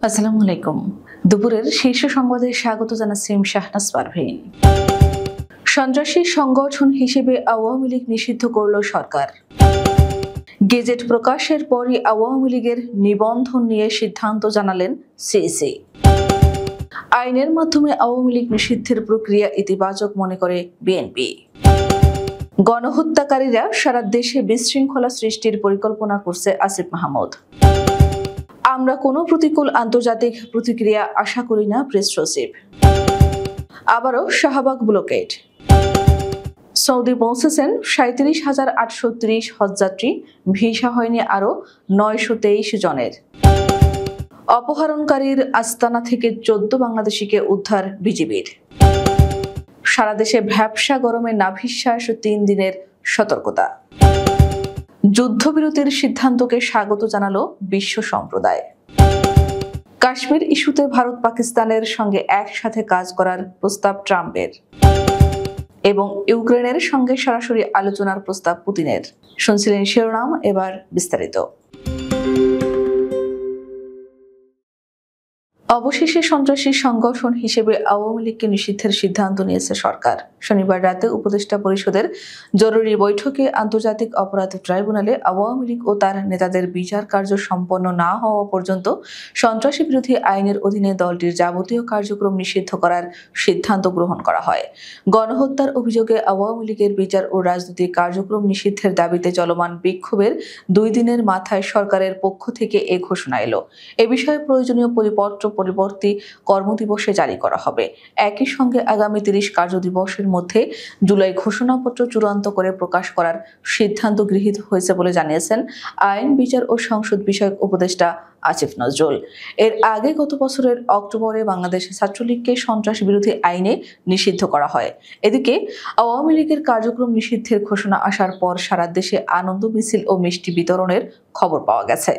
আসসালামু আলাইকুম। দুপুরের শীর্ষ সংবাদে স্বাগত জানাচ্ছি শাহনাজ পারভীন। সন্ত্রাসী সংগঠন হিসেবে আওয়ামী লীগ নিষিদ্ধ করল সরকার। গেজেট প্রকাশের পরই আওয়ামী লীগের নিবন্ধন নিয়ে সিদ্ধান্ত জানালেন সিইসি। আইনের মাধ্যমে আওয়ামী লীগ নিষিদ্ধের প্রক্রিয়া ইতিবাচক মনে করে বিএনপি। গণহত্যাকারীরা সারা দেশে বিশৃঙ্খলা সৃষ্টির পরিকল্পনা করছে আসিফ মাহমুদ। আমরা কোনো প্রতিকূল আন্তর্জাতিক প্রতিক্রিয়া আশা করি না, প্রেস সচিব। আবারও শাহবাগ ব্লকেড। সৌদি পৌঁছেছেন 37,830 হজযাত্রী, ভিসা হয়নি আরও 923 জনের। অপহরণকারীর আস্তানা থেকে 14 বাংলাদেশিকে উদ্ধার বিজিবির। সারা দেশে ভ্যাপসা গরমে নাভিশ্বাস 3 দিনের সতর্কতা। যুদ্ধবিরতির সিদ্ধান্তকে স্বাগত জানালো বিশ্ব সম্প্রদায়। কাশ্মীর ইস্যুতে ভারত পাকিস্তানের সঙ্গে একসাথে কাজ করার প্রস্তাব ট্রাম্পের এবং ইউক্রেনের সঙ্গে সরাসরি আলোচনার প্রস্তাব পুতিনের। শুনছিলেন শিরোনাম, এবার বিস্তারিত। অবশেষে সন্ত্রাসী সংগঠন হিসেবে আওয়ামী লীগকে নিষিদ্ধের সিদ্ধান্ত নিয়েছে সরকার। শনিবার রাতে উপদেষ্টা পরিষদের জরুরি বৈঠকে আন্তর্জাতিক অপরাধ ট্রাইব্যুনালে আওয়ামী লীগ ও তার নেতাদের বিচার কার্য সম্পন্ন না হওয়া পর্যন্ত সন্ত্রাসী বিরোধী আইনের অধীনে দলটির যাবতীয় কার্যক্রম নিষিদ্ধ করার সিদ্ধান্ত গ্রহণ করা হয়। গণহত্যার অভিযোগে আওয়ামী লীগের বিচার ও রাজনৈতিক কার্যক্রম নিষিদ্ধের দাবিতে চলমান বিক্ষোভের 2 দিনের মাথায় সরকারের পক্ষ থেকে এ ঘোষণা এলো। এ বিষয়ে প্রয়োজনীয় পরবর্তী কর্মদিবসে জারি করা হবে। একই সঙ্গে আগামী 30 কার্যদিবসের মধ্যে জুলাই ঘোষণাপত্র চূড়ান্ত করে প্রকাশ করার সিদ্ধান্ত গৃহীত হয়েছে বলে জানিয়েছেন আইন, বিচার ও সংসদ বিষয়ক উপদেষ্টা আসিফ নজরুল। এর আগে গত বছরের অক্টোবরে বাংলাদেশ ছাত্রলীগকে সন্ত্রাস বিরোধী আইনে নিষিদ্ধ করা হয়। এদিকে আওয়ামী লীগের কার্যক্রম নিষিদ্ধের ঘোষণা আসার পর সারা দেশে আনন্দ মিছিল ও মিষ্টি বিতরণের খবর পাওয়া গেছে।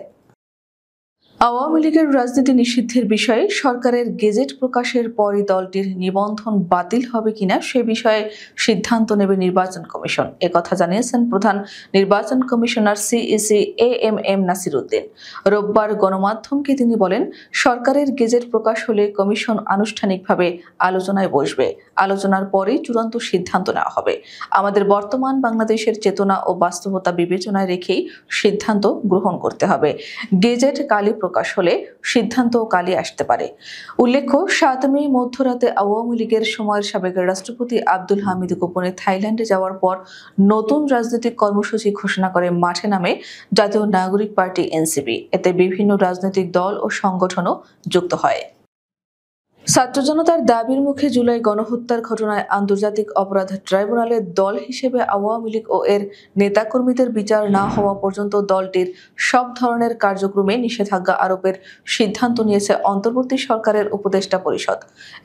আওয়ামী লীগের রাজনীতি নিষিদ্ধের বিষয়ে সরকারের গেজেট প্রকাশের পরই দলটির নিবন্ধন বাতিল হবে কিনা সে বিষয়ে সিদ্ধান্ত নেবে নির্বাচন কমিশন। একথা জানিয়েছেন প্রধান নির্বাচন commissioner CEC AMM Nasir Uddin. রোববার গণমাধ্যমকে তিনি বলেন, সরকারের গেজেট প্রকাশ হলে কমিশন আনুষ্ঠানিকভাবে আলোচনায় বসবে। আলোচনার পরেই চূড়ান্ত সিদ্ধান্ত নেওয়া হবে। আমাদের বর্তমান বাংলাদেশের চেতনা ও বাস্তবতা বিবেচনায় রেখেই সিদ্ধান্ত গ্রহণ করতে হবে। গেজেট কালই প্রকাশ হলে সিদ্ধান্ত কালই আসতে পারে। উল্লেখ্য, 7 মে মধ্যরাতে আওয়ামী লীগের সময়ের সাবেক রাষ্ট্রপতি আব্দুল হামিদ গোপনে থাইল্যান্ডে যাওয়ার পর নতুন রাজনৈতিক কর্মসূচি ঘোষণা করে মাঠে নামে জাতীয় নাগরিক পার্টি এনসিপি। এতে বিভিন্ন রাজনৈতিক দল ও সংগঠনও যুক্ত হয়। ছাত্র জনতার দাবির মুখে জুলাই গণহত্যার ঘটনায় আন্তর্জাতিক অপরাধ ট্রাইব্যুনালের দল হিসেবে আওয়ামী লীগ ও এর নেতাকর্মীদের বিচার না হওয়া পর্যন্ত দলটির সব ধরনের কার্যক্রমে নিষেধাজ্ঞা আরোপের সিদ্ধান্ত নিয়েছে অন্তর্বর্তী সরকারের উপদেষ্টা পরিষদ।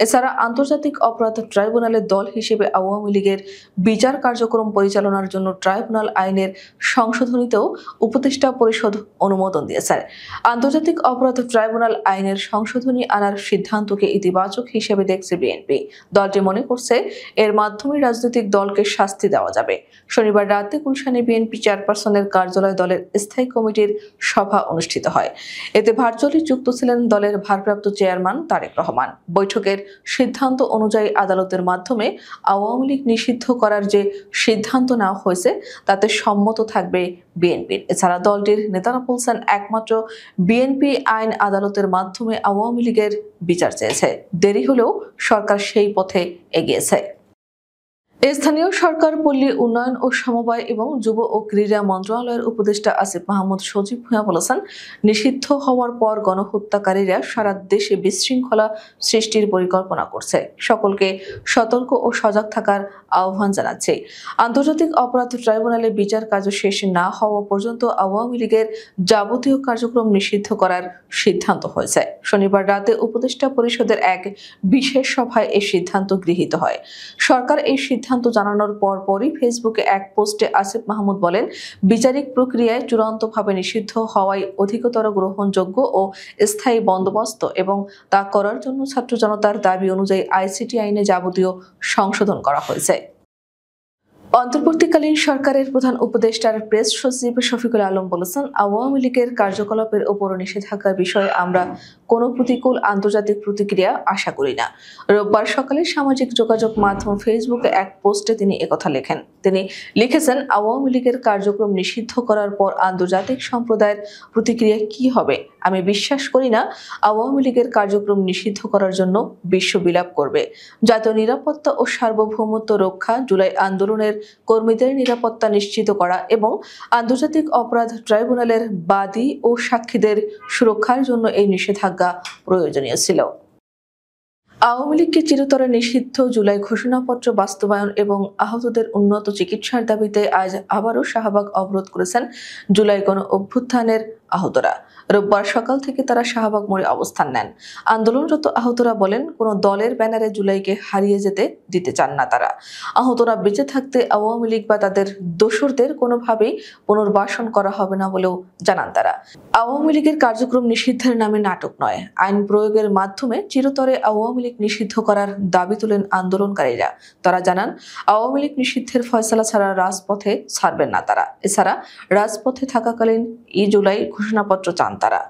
এছাড়া আন্তর্জাতিক অপরাধ ট্রাইব্যুনালের দল হিসেবে আওয়ামী লীগের বিচার কার্যক্রম পরিচালনার জন্য ট্রাইব্যুনাল আইনের সংশোধনীতেও উপদেষ্টা পরিষদ অনুমোদন দিয়েছে। আন্তর্জাতিক অপরাধ ট্রাইব্যুনাল আইনের সংশোধনী আনার সিদ্ধান্তকে ইতিবাচক হিসেবে দেখছে বিএনপি। দলটি মনে করছে এর মাধ্যমে রাজনৈতিক দলকে শাস্তি দেওয়া যাবে। শনিবার রাতে গুলশানে বিএনপি চেয়ারপারসনের কার্যালয়ে দলের স্থায়ী কমিটির সভা অনুষ্ঠিত হয়। এতে ভার্চুয়ালি যুক্ত ছিলেন দলের ভারপ্রাপ্ত চেয়ারম্যান তারেক রহমান। বৈঠকের সিদ্ধান্ত অনুযায়ী আদালতের মাধ্যমে আওয়ামী লীগ নিষিদ্ধ করার যে সিদ্ধান্ত নেওয়া হয়েছে তাতে সম্মত থাকবে বিএনপির। এছাড়া দলটির নেতারা বলছেন, একমাত্র বিএনপি আইন আদালতের মাধ্যমে আওয়ামী লীগের বিচার চেয়েছে। দেরি হলেও সরকার সেই পথে এগিয়েছে। স্থানীয় সরকার, পল্লী উন্নয়ন ও সমবায় এবং যুব ও ক্রীড়া মন্ত্রণালয়ের উপদেষ্টা আসিফ মাহমুদ সজীব ভূঁইয়া বলেছেন, নিষিদ্ধ হওয়ার পর গণহত্যাকারীরা সারা দেশে বিশৃঙ্খলা সৃষ্টির পরিকল্পনা করছে। সকলকে সতর্ক ও সজাগ থাকার আহ্বান জানাচ্ছে। আন্তর্জাতিক অপরাধ ট্রাইব্যুনালে বিচার কার্য শেষ না হওয়া পর্যন্ত আওয়ামী লীগের যাবতীয় কার্যক্রম নিষিদ্ধ করার সিদ্ধান্ত হয়েছে। শনিবার রাতে উপদেষ্টা পরিষদের এক বিশেষ সভায় এই সিদ্ধান্ত গৃহীত হয়। সরকার এই সিদ্ধান্ত জানানোর পরই ফেসবুকে এক পোস্টে আসিফ মাহমুদ বলেন, বিচারিক প্রক্রিয়ায় চূড়ান্তভাবে নিষিদ্ধ হওয়াই অধিকতর গ্রহণযোগ্য ও স্থায়ী বন্দোবস্ত এবং তা করার জন্য ছাত্র জনতার দাবি অনুযায়ী আইসিটি আইনে যাবতীয় সংশোধন করা হয়েছে। অন্তর্বর্তীকালীন সরকারের প্রধান উপদেষ্টার প্রেস সচিব শফিকুল আলম বলেছেন, আওয়ামী লীগের কার্যকলাপের উপর নিষেধাজ্ঞার বিষয়ে আমরা কোনো প্রতিকূল আন্তর্জাতিক প্রতিক্রিয়া আশা করি না। রোববার সকালে সামাজিক যোগাযোগ মাধ্যম ফেসবুকে এক পোস্টে তিনি একথা লেখেন। তিনি লিখেছেন, আওয়ামী লীগের কার্যক্রম নিষিদ্ধ করার পর আন্তর্জাতিক সম্প্রদায়ের প্রতিক্রিয়া কি হবে? আমি বিশ্বাস করি না আওয়ামী লীগের কার্যক্রম নিষিদ্ধ করার জন্য বিশ্ব বিলাপ করবে। জাতীয় নিরাপত্তা ও সার্বভৌমত্ব রক্ষা, জুলাই আন্দোলনের কর্মীদের নিরাপত্তা নিশ্চিত করা এবং আন্তর্জাতিক অপরাধ ট্রাইব্যুনালের বাদী ও সাক্ষীদের সুরক্ষার জন্য এই নিষেধাজ্ঞা প্রয়োজনীয় ছিল। আওয়ামী লীগকে চিরতরে নিষিদ্ধ জুলাই ঘোষণাপত্র বাস্তবায়ন এবং আহতদের উন্নত চিকিৎসার দাবিতে আজ আবারও শাহবাগ অবরোধ করেছেন জুলাই গণ অভ্যুত্থানের আহতরা। রোববার সকাল থেকে তারা শাহবাগ মোড়ে অবস্থান নেন। আন্দোলনরত আহতরা বলেন, কোনো দলের ব্যানারে জুলাইকে হারিয়ে যেতে দিতে চান না তারা। আহতরা বেঁচে থাকতে আওয়ামী লীগ বা তাদের দোসরদের কোনোভাবেই পুনর্বাসন করা হবে না বলেও জানান তারা। আওয়ামী লীগের কার্যক্রম নিষিদ্ধের নামে নাটক নয়, আইন প্রয়োগের মাধ্যমে চিরতরে আওয়ামী লীগ নিষিদ্ধ করার দাবি তোলেন আন্দোলনকারীরা। তারা জানান, আওয়ামী লীগ নিষিদ্ধের ফয়সালা ছাড়া রাজপথে ছাড়বেন না তারা। এছাড়া রাজপথে থাকাকালীন জুলাই ঘোষণাপত্র চান তারা।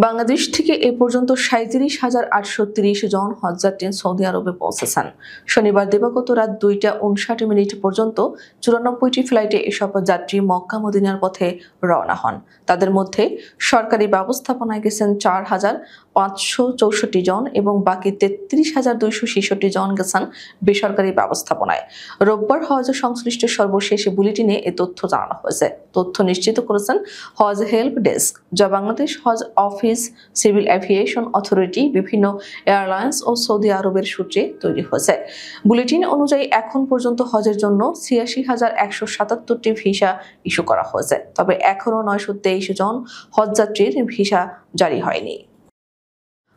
বাংলাদেশ থেকে এ পর্যন্ত 37,830 জন হজযাত্রী সৌদি আরবে পৌঁছেছেন। শনিবার দিবাগত রাত 2:59 পর্যন্ত 94টি ফ্লাইটে এসব যাত্রী মক্কা মদিনার পথে রওনা হন। তাদের মধ্যে সরকারি ব্যবস্থাপনায় গেছেন 4,564 জন এবং বাকি 33,266 জন গেছেন বেসরকারি ব্যবস্থাপনায়। রোববার হজ সংশ্লিষ্ট সর্বশেষ বুলেটিনে এ তথ্য জানানো হয়েছে। তথ্য নিশ্চিত করেছেন হজ হেল্প ডেস্ক, যা বাংলাদেশ হজ অফিস, সিভিল এভিয়েশন অথরিটি, বিভিন্ন এয়ারলাইন্স ও সৌদি আরবের সূত্রে তৈরি হয়েছে। বুলেটিন অনুযায়ী এখন পর্যন্ত হজের জন্য 86,177টি ভিসা ইস্যু করা হয়েছে, তবে এখনও 923 জন হজযাত্রীর ভিসা জারি হয়নি।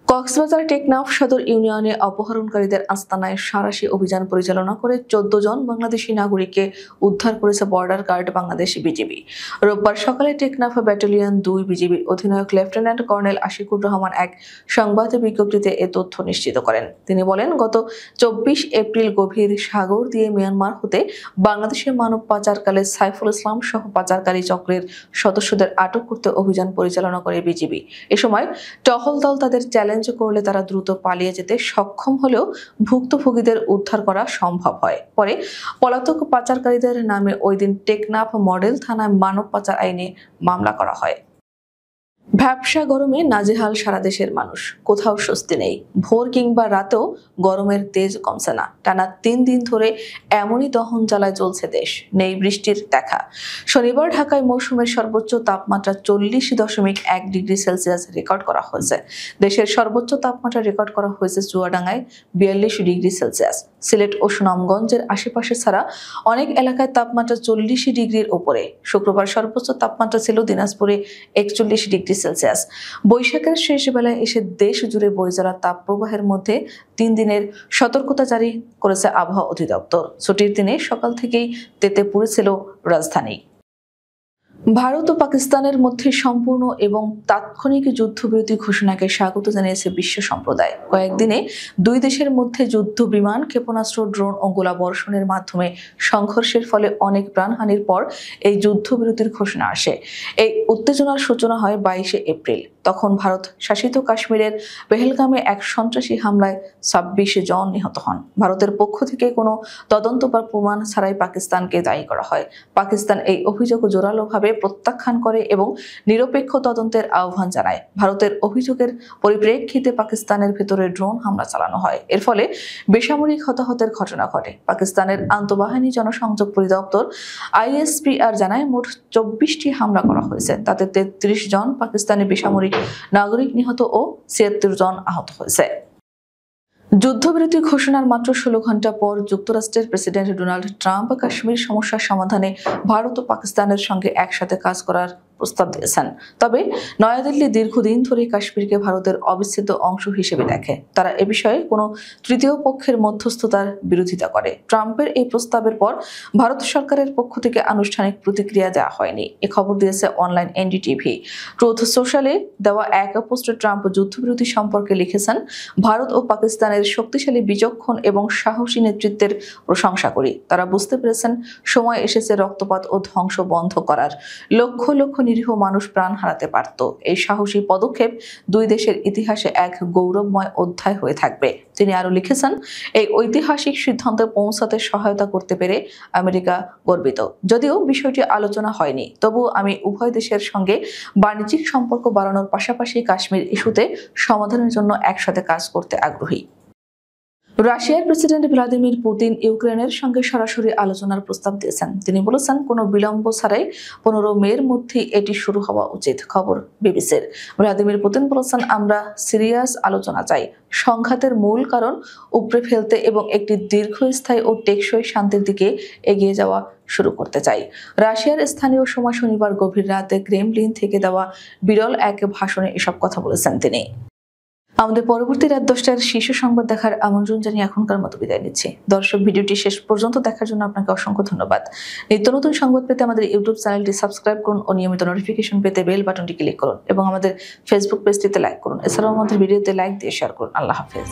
কক্সবাজার টেকনাফ সদর ইউনিয়নে অপহরণকারীদের আস্তানায় সাঁড়াশি অভিযান পরিচালনা করে 14 জন বাংলাদেশি নাগরিককে উদ্ধার করেছে বর্ডার গার্ড বাংলাদেশ বিজিবি। রোববার সকালে টেকনাফ ব্যাটালিয়ন 2 বিজিবির অধিনায়ক লেফটেন্যান্ট কর্নেল আশিকুর রহমান এক সংবাদ বিজ্ঞপ্তিতে এ তথ্য নিশ্চিত করেন। তিনি বলেন, গত 24 এপ্রিল গভীর সাগর দিয়ে মিয়ানমার হতে বাংলাদেশের মানব পাচারকালে সাইফুল ইসলাম সহ পাচারকারী চক্রের সদস্যদের আটক করতে অভিযান পরিচালনা করে বিজিবি। এ সময় টহল দল তাদের চ্যালেঞ্জ করলে তারা দ্রুত পালিয়ে যেতে সক্ষম হলেও ভুক্তভোগীদের উদ্ধার করা সম্ভব হয়। পরে পলাতক পাচারকারীদের নামে ওই দিন টেকনাফ মডেল থানায় মানব পাচার আইনে মামলা করা হয়। ভ্যাপসা গরমে নাজেহাল সারা দেশের মানুষ, কোথাও স্বস্তি নেই। ভোর কিংবা রাতেও গরমের তেজ কমছে না। টানা 3 দিন ধরে এমনই দহন জ্বালায় চলছে দেশ, নেই বৃষ্টির দেখা। শনিবার ঢাকায় মৌসুমের সর্বোচ্চ তাপমাত্রা 40.1 ডিগ্রি সেলসিয়াস রেকর্ড করা হয়েছে। দেশের সর্বোচ্চ তাপমাত্রা রেকর্ড করা হয়েছে চুয়াডাঙ্গায় 42 ডিগ্রি সেলসিয়াস। সিলেট ও সুনামগঞ্জের আশেপাশে ছাড়া অনেক এলাকায় তাপমাত্রা 40 ডিগ্রির উপরে। শুক্রবার সর্বোচ্চ তাপমাত্রা ছিল দিনাজপুরে 41 ডিগ্রি সেলসিয়াস। বৈশাখের শেষ বেলায় এসে দেশ জুড়ে বয়ে যাওয়া তাপ প্রবাহের মধ্যে 3 দিনের সতর্কতা জারি করেছে আবহাওয়া অধিদপ্তর। ছুটির দিনে সকাল থেকেই তেতে পুড়েছিল রাজধানী। ভারত ও পাকিস্তানের মধ্যে সম্পূর্ণ এবং তাৎক্ষণিক যুদ্ধবিরতি ঘোষণাকে স্বাগত জানিয়েছে বিশ্ব সম্প্রদায়। কয়েকদিনে দুই দেশের মধ্যে যুদ্ধ বিমান, ক্ষেপণাস্ত্র, ড্রোন ও গোলাবর্ষণের মাধ্যমে সংঘর্ষের ফলে অনেক প্রাণহানির পর এই যুদ্ধবিরতির ঘোষণা আসে। এই উত্তেজনার সূচনা হয় 22 এপ্রিল। তখন ভারত শাসিত কাশ্মীরের পেহেলগামে এক সন্ত্রাসী হামলায় 26 জন নিহত হন। ভারতের পক্ষ থেকে কোনো তদন্ত বা প্রমাণ ছাড়াই পাকিস্তানকে দায়ী করা হয়। পাকিস্তান এই অভিযোগ জোরালোভাবে প্রত্যাখ্যান করে এবং নিরপেক্ষ তদন্তের আহ্বান জানায়। ভারতের অভিযোগের পরিপ্রেক্ষিতে পাকিস্তানের ভেতরে ড্রোন হামলা চালানো হয়। এর ফলে বেসামরিক হতাহতের ঘটনা ঘটে। পাকিস্তানের আন্তঃবাহিনী জনসংযোগ পরিদপ্তর ISPR জানায়, মোট 24টি হামলা করা হয়েছে। তাতে 33 জন পাকিস্তানি বেসামরিক নাগরিক নিহত ও 76 জন আহত হয়েছে। যুদ্ধবিরতি ঘোষণার মাত্র 16 ঘন্টা পর যুক্তরাষ্ট্রের প্রেসিডেন্ট ডোনাল্ড ট্রাম্প কাশ্মীর সমস্যার সমাধানে ভারত ও পাকিস্তানের সঙ্গে একসাথে কাজ করার প্রস্তাব দিয়েছেন। তবে নয়াদিল্লি দীর্ঘদিন ধরে কাশ্মীরকে ভারতের অবিচ্ছেদ্য অংশ হিসেবে দেখে। তারা এ বিষয়ে কোনো তৃতীয় পক্ষের মধ্যস্থতার বিরোধিতা করে। ট্রাম্পের এই প্রস্তাবের পর ভারত সরকারের পক্ষ থেকে আনুষ্ঠানিক প্রতিক্রিয়া দেওয়া হয়নি। এ খবর দিয়েছে অনলাইন NDTV। ট্রুথ সোশ্যালে দেওয়া এক পোস্টে ট্রাম্প যুদ্ধবিরতি সম্পর্কে লিখেছেন, ভারত ও পাকিস্তানের শক্তিশালী, বিচক্ষণ এবং সাহসী নেতৃত্বের প্রশংসা করি। তারা বুঝতে পেরেছেন সময় এসেছে রক্তপাত ও ধ্বংস বন্ধ করার। লক্ষ লক্ষ নিরীহ মানুষ প্রাণ হারাতে পারত। এই সাহসী পদক্ষেপ দুই দেশের ইতিহাসে এক গৌরবময় অধ্যায় হয়ে থাকবে। তিনি আরো লিখেছেন, এই ঐতিহাসিক সিদ্ধান্তে পৌঁছাতে সহায়তা করতে পেরে আমেরিকা গর্বিত। যদিও বিষয়টি আলোচনা হয়নি, তবু আমি উভয় দেশের সঙ্গে বাণিজ্যিক সম্পর্ক বাড়ানোর পাশাপাশি কাশ্মীর ইস্যুতে সমাধানের জন্য একসাথে কাজ করতে আগ্রহী। রাশিয়ার প্রেসিডেন্ট ভ্লাদিমির পুতিন ইউক্রেনের সঙ্গে সরাসরি আলোচনার প্রস্তাব দিয়েছেন। তিনি বলেছেন, কোনো বিলম্ব ছাড়াই 15 মের মধ্যে এটি শুরু হওয়া উচিত। খবর বিবিসির। ভ্লাদিমির পুতিন বলেছেন, আমরা সিরিয়াস আলোচনা চাই, সংঘাতের মূল কারণ উপড়ে ফেলতে এবং একটি দীর্ঘস্থায়ী ও টেকসই শান্তির দিকে এগিয়ে যাওয়া শুরু করতে চাই। রাশিয়ার স্থানীয় সময় শনিবার গভীর রাতে ক্রেমলিন থেকে দেওয়া বিরল এক ভাষণে এসব কথা বলেছেন তিনি। আমাদের পরবর্তী রাত 10টার শীর্ষ সংবাদ দেখার আমন্ত্রণ জানিয়ে এখনকার মতো বিদায় নিচ্ছি। দর্শক, ভিডিওটি শেষ পর্যন্ত দেখার জন্য আপনাকে অসংখ্য ধন্যবাদ। নিত্য নতুন সংবাদ পেতে আমাদের ইউটিউব চ্যানেলটি সাবস্ক্রাইব করুন ও নিয়মিত নোটিফিকেশন পেতে বেল বাটনটি ক্লিক করুন এবং আমাদের ফেসবুক পেজটিতে লাইক করুন। এছাড়াও আমাদের ভিডিওতে লাইক দিয়ে শেয়ার করুন। আল্লাহ হাফেজ।